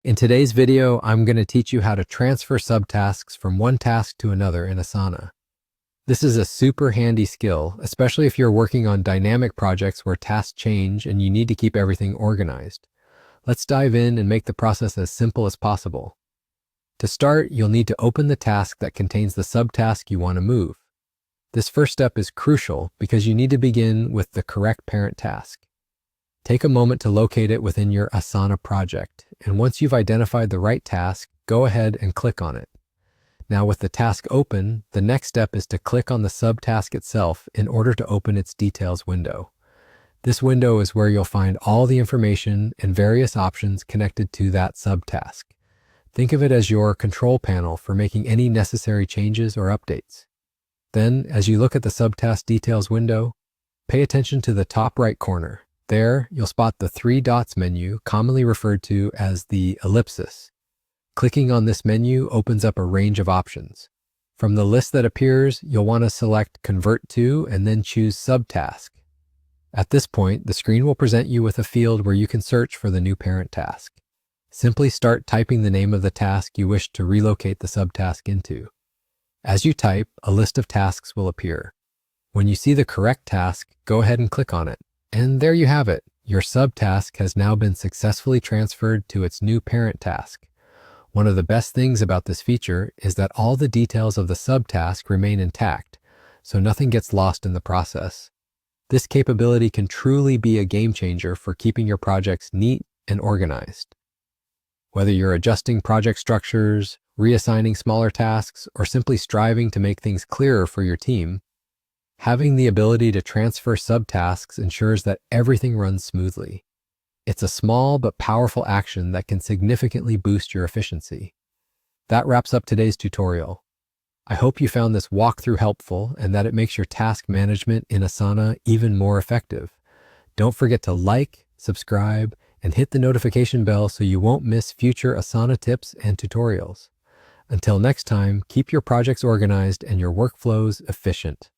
In today's video, I'm going to teach you how to transfer subtasks from one task to another in Asana. This is a super handy skill, especially if you're working on dynamic projects where tasks change and you need to keep everything organized. Let's dive in and make the process as simple as possible. To start, you'll need to open the task that contains the subtask you want to move. This first step is crucial because you need to begin with the correct parent task. Take a moment to locate it within your Asana project, and once you've identified the right task, go ahead and click on it. Now with the task open, the next step is to click on the subtask itself in order to open its details window. This window is where you'll find all the information and various options connected to that subtask. Think of it as your control panel for making any necessary changes or updates. Then, as you look at the subtask details window, pay attention to the top right corner. There, you'll spot the three dots menu, commonly referred to as the ellipsis. Clicking on this menu opens up a range of options. From the list that appears, you'll want to select Convert to and then choose Subtask. At this point, the screen will present you with a field where you can search for the new parent task. Simply start typing the name of the task you wish to relocate the subtask into. As you type, a list of tasks will appear. When you see the correct task, go ahead and click on it. And there you have it. Your subtask has now been successfully transferred to its new parent task. One of the best things about this feature is that all the details of the subtask remain intact, so nothing gets lost in the process. This capability can truly be a game changer for keeping your projects neat and organized. Whether you're adjusting project structures, reassigning smaller tasks, or simply striving to make things clearer for your team, having the ability to transfer subtasks ensures that everything runs smoothly. It's a small but powerful action that can significantly boost your efficiency. That wraps up today's tutorial. I hope you found this walkthrough helpful and that it makes your task management in Asana even more effective. Don't forget to like, subscribe, and hit the notification bell so you won't miss future Asana tips and tutorials. Until next time, keep your projects organized and your workflows efficient.